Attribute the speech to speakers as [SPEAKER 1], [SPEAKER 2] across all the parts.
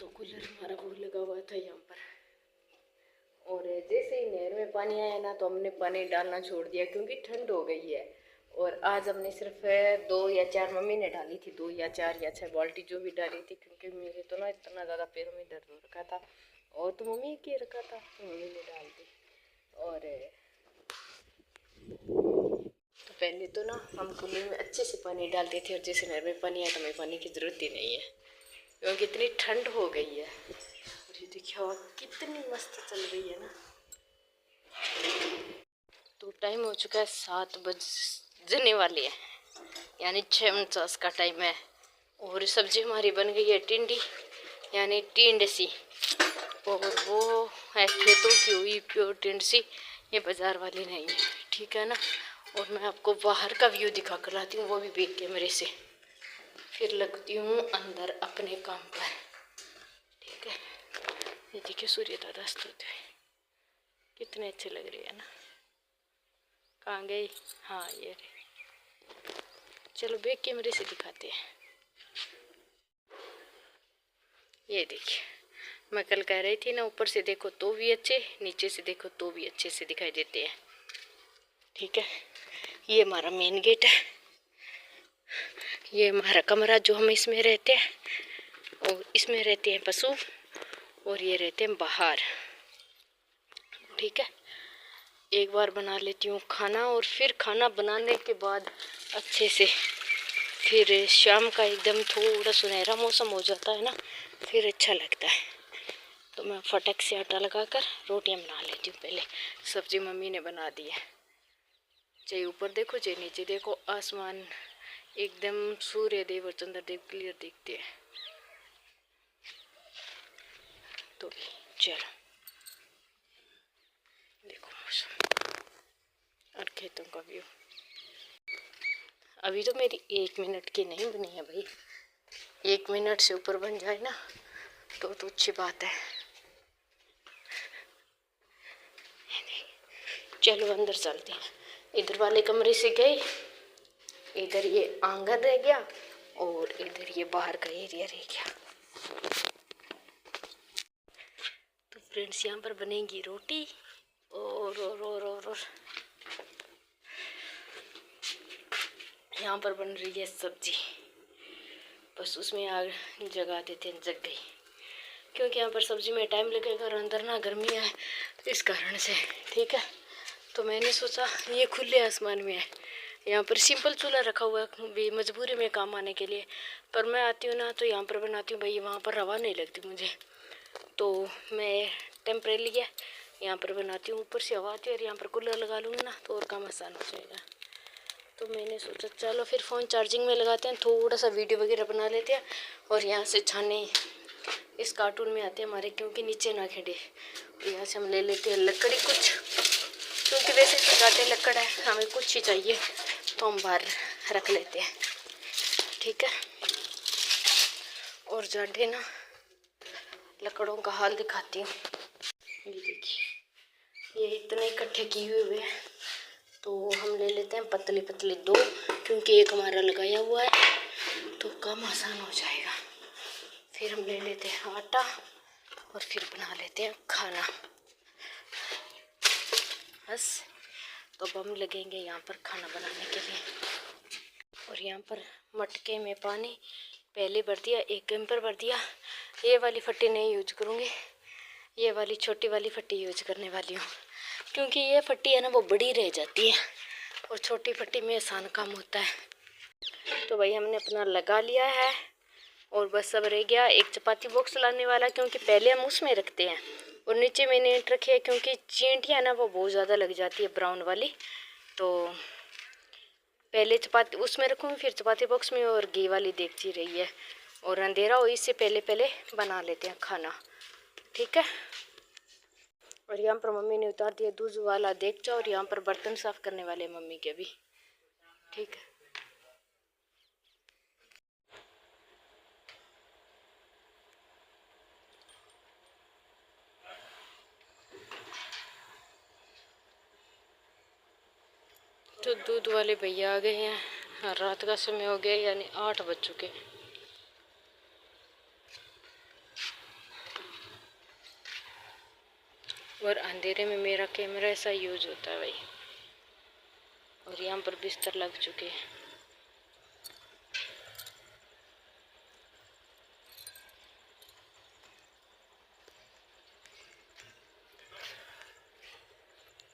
[SPEAKER 1] तो कूलर हमारा वो लगा हुआ था यहाँ पर, और जैसे ही नहर में पानी आया ना तो हमने पानी डालना छोड़ दिया क्योंकि ठंड हो गई है। और आज हमने सिर्फ 2 या 4, मम्मी ने डाली थी 2 या 4 या 6 बाल्टी जो भी डाली थी, क्योंकि मेरे तो ना इतना ज़्यादा पैरों में दर्द हो रखा था और तो मम्मी के रखा था तो मम्मी ने डाल दी। और तो पहले तो ना हम कूलर में अच्छे से पानी डालते थे, और जैसे नहर में पानी आया तो हमें पानी की ज़रूरत ही नहीं है क्योंकि इतनी ठंड हो गई है। और ये देखिए हवा कितनी मस्त चल रही है ना। तो टाइम हो चुका है 7 बजने वाली है, यानी 6:49 का टाइम है। और सब्जी हमारी बन गई है टिंडी, यानी टिंडसी, और वो है खेतों की हुई प्योर टिंडसी, ये बाजार वाली नहीं है, ठीक है ना। और मैं आपको बाहर का व्यू दिखा कर लाती हूँ, वो भी बैक कैमरे से, फिर लगती हूँ अंदर अपने काम पर, ठीक है। ये देखिए सूर्य दादा अस्त होते हुए कितने अच्छे लग रहे हैं ना। कहाँ गई? हाँ ये रही। चलो बैक कैमरे से दिखाते हैं। ये देखिए, मैं कल कह रही थी ना, ऊपर से देखो तो भी अच्छे, नीचे से देखो तो भी अच्छे से दिखाई देते हैं, ठीक है। ये हमारा मेन गेट है, ये हमारा कमरा जो हम इसमें रहते हैं, और इसमें रहते हैं पशु, और ये रहते हैं बाहर, ठीक है। एक बार बना लेती हूँ खाना, और फिर खाना बनाने के बाद अच्छे से फिर शाम का एकदम थोड़ा सुनहरा मौसम हो जाता है ना, फिर अच्छा लगता है। तो मैं फटक से आटा लगाकर रोटियां बना लेती हूँ। पहले सब्जी मम्मी ने बना दी है, चाहे ऊपर देखो चाहे नीचे देखो, आसमान एकदम सूर्य देव और चंद्र देव क्लियर दिखते हैं। तो चलो देखो मौसम और खेतों का व्यू। अभी तो मेरी 1 मिनट की नहीं बनी है भाई, 1 मिनट से ऊपर बन जाए ना तो अच्छी बात है। चलो अंदर चलते हैं। इधर वाले कमरे से गए, इधर ये आंगन रह गया, और इधर ये बाहर का एरिया रह गया। तो फ्रेंड्स यहाँ पर बनेगी रोटी, और यहाँ पर बन रही है सब्जी। बस उसमें आग जगा देते हैं, जग गई, क्योंकि यहाँ पर सब्जी में टाइम लगेगा और अंदर ना गर्मी है, तो इस कारण से, ठीक है। तो मैंने सोचा ये खुले आसमान में है, यहाँ पर सिंपल चूल्हा रखा हुआ है भी मजबूरी में काम आने के लिए, पर मैं आती हूँ ना तो यहाँ पर बनाती हूँ भाई, वहाँ पर हवा नहीं लगती मुझे, तो मैं टेम्परेरी है यहाँ पर बनाती हूँ, ऊपर से हवा आती है, और यहाँ पर कूलर लगा लूँगी ना तो और काम आसान हो जाएगा। तो मैंने सोचा चलो फिर फ़ोन चार्जिंग में लगाते हैं, थोड़ा सा वीडियो वगैरह बना लेते हैं, और यहाँ से छाने इस कार्टून में आते हैं हमारे, क्योंकि नीचे ना खेड़े। यहाँ से हम ले लेते हैं लकड़ी कुछ, क्योंकि वैसे तो ज़्यादा लकड़ है, हमें कुछ ही चाहिए तो हम बाहर रख लेते हैं, ठीक है। और ज़्यादा ना लकड़ों का हाल दिखाती हूँ। ये देखिए, ये इतने इकट्ठे किए हुए हैं, तो हम ले लेते हैं पतली पतली 2, क्योंकि एक हमारा लगाया हुआ है तो काम आसान हो जाएगा। फिर हम ले लेते हैं आटा, और फिर बना लेते हैं खाना। बस तो अब हम लगेंगे यहाँ पर खाना बनाने के लिए। और यहाँ पर मटके में पानी पहले भर दिया, 1 कैंपर भर दिया। ये वाली फट्टी नहीं यूज करूँगी, ये वाली छोटी वाली फट्टी यूज करने वाली हूँ, क्योंकि ये फट्टी है ना वो बड़ी रह जाती है, और छोटी फट्टी में आसान काम होता है। तो भाई हमने अपना लगा लिया है, और बस अब रह गया एक चपाती बॉक्स लाने वाला, क्योंकि पहले हम उसमें रखते हैं, और नीचे मैंने ईंट रखी है, क्योंकि चींटियाँ ना वो बहुत ज़्यादा लग जाती है ब्राउन वाली। तो पहले चपाती उसमें रखूँगी, फिर चपाती बॉक्स में, और घी वाली देगची रही है, और अंधेरा हो इससे पहले पहले बना लेते हैं खाना, ठीक है। और यहाँ पर मम्मी ने उतार दिया दूध वाला देगचा, और यहाँ पर बर्तन साफ़ करने वाले मम्मी के भी, ठीक है। तो दूध वाले भैया आ गए हैं, रात का समय हो गया, यानी 8 बज चुके हैं। और अंधेरे में मेरा कैमरा ऐसा यूज होता है भाई। और यहाँ पर बिस्तर लग चुके हैं।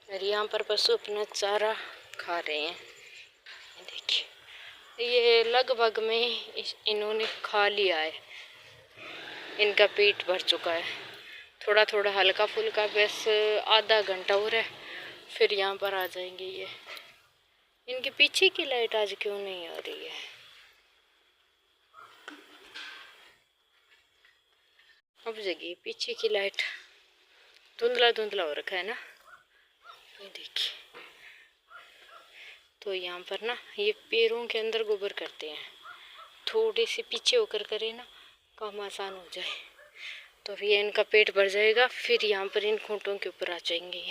[SPEAKER 1] और यहाँ पर पशु अपना चारा खा रहे हैं। देखिए ये लगभग में इन्होंने खा लिया है, इनका पेट भर चुका है। थोड़ा थोड़ा हल्का फुल्का, बस आधा घंटा और है फिर यहाँ पर आ जाएंगे ये। इनके पीछे की लाइट आज क्यों नहीं आ रही है? अब जगह पीछे की लाइट धुंधला धुंधला हो रखा है ना, ये देखिए। तो यहाँ पर ना ये पैरों के अंदर गोबर करते हैं, थोड़े से पीछे होकर करे ना काम आसान हो जाए। तो ये इनका पेट भर जाएगा, फिर यहाँ पर इन खूंटों के ऊपर आ जाएंगे।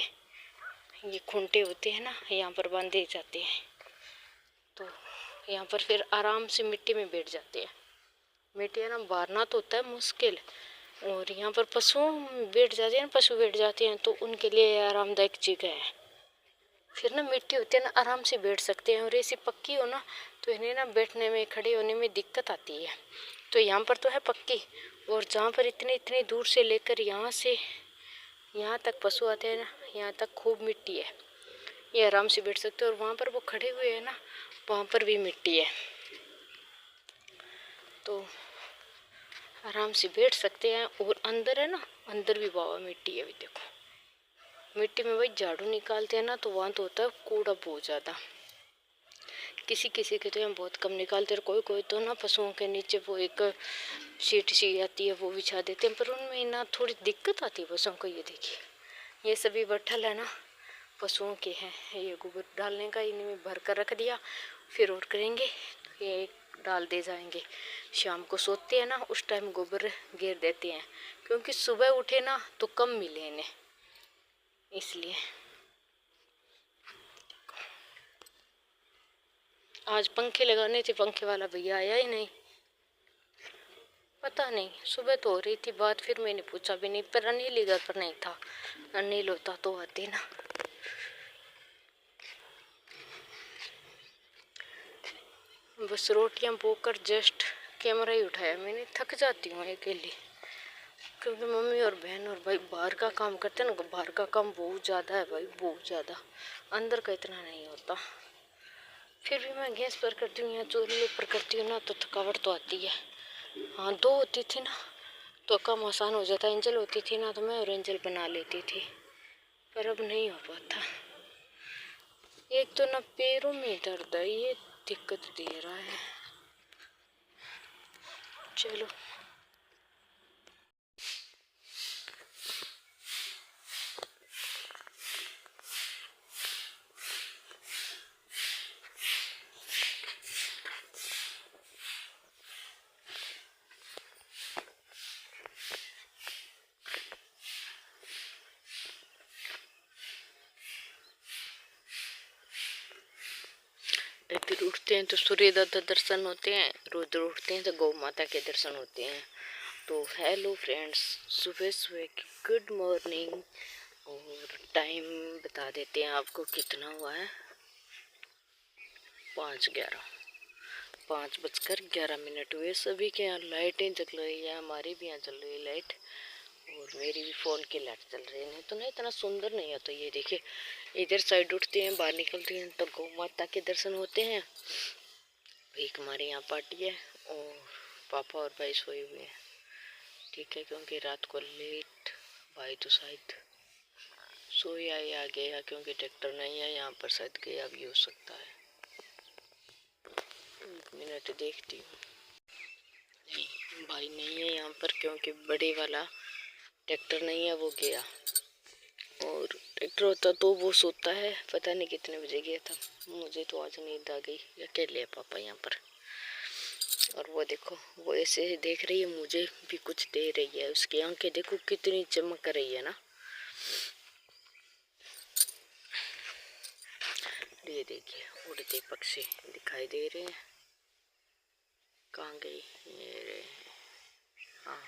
[SPEAKER 1] ये खूंटे होते हैं ना, यहाँ पर बांधे जाते हैं। तो यहाँ पर फिर आराम से मिट्टी में बैठ जाते हैं। मिट्टी है ना, बारना तो होता है मुश्किल, और यहाँ पर पशु बैठ जाते हैं, पशु बैठ जाते हैं तो उनके लिए आरामदायक जगह है। फिर ना मिट्टी होती है ना, आराम से बैठ सकते हैं। और ऐसी पक्की हो ना तो इन्हें ना बैठने में, खड़े होने में दिक्कत आती है। तो यहाँ पर तो है पक्की, और जहाँ पर इतने इतने दूर से लेकर यहाँ से यहाँ तक पशु आते हैं ना, यहाँ तक खूब मिट्टी है, ये आराम से बैठ सकते हैं। और वहाँ पर वो खड़े हुए हैं ना, वहाँ पर भी मिट्टी है, तो आराम से बैठ सकते हैं। और अंदर है ना, अंदर भी बाबा मिट्टी है। अभी देखो मिट्टी में भाई झाड़ू निकालते हैं ना, तो वहाँ तो होता है कूड़ा बहुत ज़्यादा। किसी किसी के तो यहाँ बहुत कम निकालते हैं, कोई कोई तो ना पशुओं के नीचे वो एक शीट सी आती है वो बिछा देते हैं, पर उनमें ना थोड़ी दिक्कत आती है पशुओं को। ये देखिए ये सभी बट्ठल है ना, पशुओं के हैं। ये गोबर डालने का इन्हें भर कर रख दिया, फिर और करेंगे ये डाल दे जाएंगे। शाम को सोते हैं ना, उस टाइम गोबर घेर देते हैं, क्योंकि सुबह उठे ना तो कम मिले इन्हें, इसलिए। आज पंखे लगाने थे, पंखे वाला भैया आया ही नहीं, पता नहीं। सुबह तो हो रही थी बात, फिर मैंने पूछा भी नहीं, पर अनिल घर पर नहीं था। अनिल होता तो आते ना। बस रोटियां पोकर जस्ट कैमरा ही उठाया मैंने। थक जाती हूँ अकेली, क्योंकि मम्मी और बहन और भाई बाहर का काम करते हैं ना। बाहर का काम बहुत ज़्यादा है भाई, बहुत ज़्यादा। अंदर का इतना नहीं होता। फिर भी मैं गैस पर करती हूँ या चूल्हे पर करती हूँ ना, तो थकावट तो आती है। हाँ, दो होती थी ना तो काम आसान हो जाता। एंजल होती थी ना तो मैं और एंजल बना लेती थी, पर अब नहीं हो पाता। एक तो ना पैरों में दर्द है, ये दिक्कत दे रहा है। चलो फिर उठते हैं तो सूर्य दाता दर्शन होते हैं, रुद्र उठते हैं तो गौ माता के दर्शन होते हैं। तो हेलो फ्रेंड्स, सुबह सुबह की गुड मॉर्निंग। और टाइम बता देते हैं आपको कितना हुआ है, 5:11, 5:11 हुए। सभी के यहाँ लाइटें जल रही है, हमारी भी यहाँ चल रही है लाइट, और मेरी भी फ़ोन की लाइट चल रही है। तो नहीं इतना सुंदर नहीं है। तो ये देखिए इधर साइड उठते हैं, बाहर निकलते हैं तो गौ माता के दर्शन होते हैं। एक हमारे यहाँ पार्टी है, और पापा और भाई सोए हुए हैं, ठीक है, क्योंकि रात को लेट भाई तो शायद सोया या गया, क्योंकि ट्रैक्टर नहीं है यहाँ पर, शायद गया भी हो सकता है। 1 मिनट देखती हूँ। नहीं, भाई नहीं है यहाँ पर, क्योंकि बड़े वाला ट्रैक्टर नहीं है, वो गया। और ट्रैक्टर होता तो वो सोता है, पता नहीं कितने बजे गया था। मुझे तो आज नींद आ गई। अकेले है पापा यहाँ पर। और वो देखो वो ऐसे देख रही है, मुझे भी कुछ दे रही है। उसकी आंखें देखो कितनी चमक रही है ना। ये देखिए उड़ते पक्षी दिखाई दे रहे हैं। कहाँ गई ये रे? हाँ,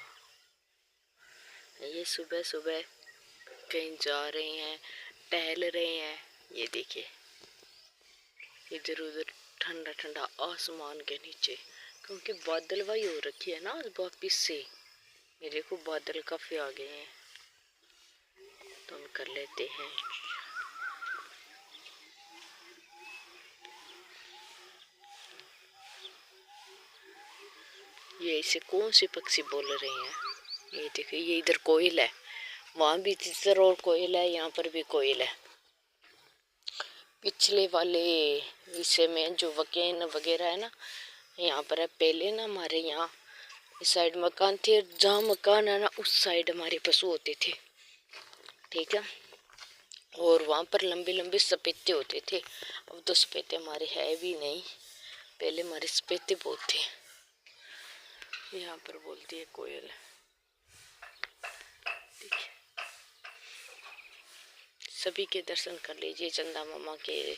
[SPEAKER 1] ये सुबह सुबह कहीं जा रहे हैं, टहल रहे हैं। ये देखिए इधर उधर ठंडा ठंडा आसमान के नीचे, क्योंकि बादलवाई हो रखी है ना वापिस से। ये देखो बादल काफी आ गए हैं, तो हम कर लेते हैं। ये इसे कौन से पक्षी बोल रहे हैं। ये देखिए ये इधर कोयल है, वहां भी तीतर और कोयल है, यहाँ पर भी कोयल है। पिछले वाले हिस्से में जो वकेन वगैरह है ना, यहाँ पर है। पहले ना हमारे यहाँ इस साइड मकान थे, जहाँ मकान है ना उस साइड हमारे पशु होते थे, ठीक है। और वहाँ पर लंबे लंबे सपेते होते थे। अब तो सपेते हमारे है भी नहीं, पहले हमारे सपेते बहुत थे। यहाँ पर बोलती है कोयल, देखिए। सभी के दर्शन कर लीजिए, चंदा मामा के,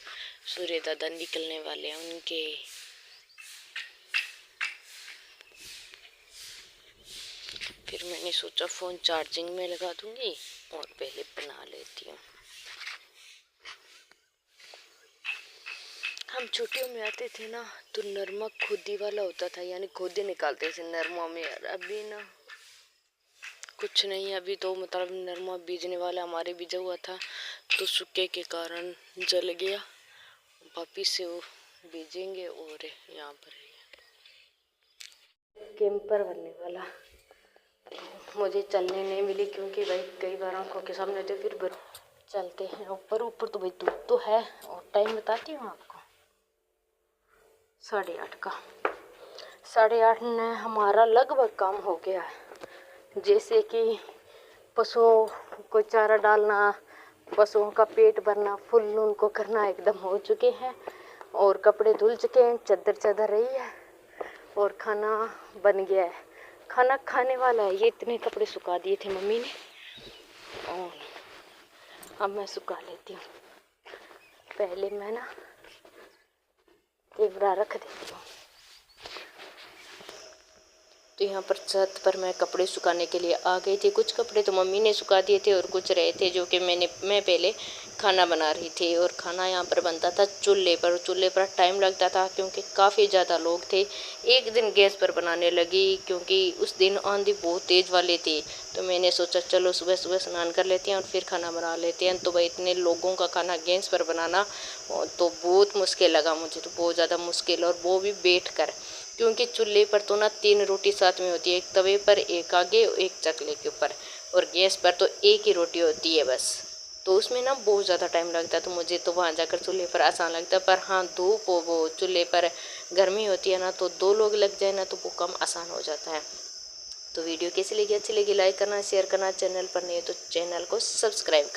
[SPEAKER 1] सूर्य दादा निकलने वाले हैं उनके। फिर मैंने सोचा फोन चार्जिंग में लगा दूंगी और पहले बना लेती हूँ। हम छुट्टियों में आते थे ना तो नरमा खोदी वाला होता था, यानी खोदे निकालते थे नरमा में। यार अभी ना कुछ नहीं, अभी तो मतलब नरमा बीजने वाला हमारे बीजा हुआ था, तो सूखे के कारण जल गया। वापिस से वो बीजेंगे। और यहाँ पर कैंपर बनने वाला, मुझे चलने नहीं मिली क्योंकि भाई कई बार आंखों के सामने थे। फिर चलते हैं ऊपर। ऊपर तो भाई धूप तो है, और टाइम बताती हूँ आपको 8:30 का। 8:30 में हमारा लगभग काम हो गया है। जैसे कि पशुओं को चारा डालना, पशुओं का पेट भरना, फुल उनको करना एकदम हो चुके हैं। और कपड़े धुल चुके हैं, चादर रही है, और खाना बन गया है। खाना खाने वाला है। ये इतने कपड़े सुखा दिए थे मम्मी ने, और अब मैं सुखा लेती हूँ। पहले मैं ना एक बार रख देती हूँ। तो यहाँ पर छत पर मैं कपड़े सुखाने के लिए आ गई थी। कुछ कपड़े तो मम्मी ने सुखा दिए थे, और कुछ रहे थे जो कि मैं पहले खाना बना रही थी। और खाना यहाँ पर बनता था चूल्हे पर। चूल्हे पर टाइम लगता था क्योंकि काफ़ी ज़्यादा लोग थे। एक दिन गैस पर बनाने लगी क्योंकि उस दिन आंधी बहुत तेज़ वाली थी। तो मैंने सोचा चलो सुबह सुबह स्नान कर लेते हैं और फिर खाना बना लेते हैं। तो भाई इतने लोगों का खाना गैस पर बनाना तो बहुत मुश्किल लगा मुझे, तो बहुत ज़्यादा मुश्किल, और वो भी बैठ कर। क्योंकि चूल्हे पर तो ना 3 रोटी साथ में होती है, एक तवे पर, एक आगे, एक चकले के ऊपर, और गैस पर तो एक ही रोटी होती है बस। तो उसमें ना बहुत ज़्यादा टाइम लगता है। तो मुझे तो वहाँ जाकर चूल्हे पर आसान लगता है। पर हाँ, धूप वो चूल्हे पर गर्मी होती है ना, तो 2 लोग लग जाए ना तो वो कम आसान हो जाता है। तो वीडियो कैसी लगी, अच्छी लगी लाइक करना, शेयर करना, चैनल पर नहीं है तो चैनल को सब्सक्राइब करना।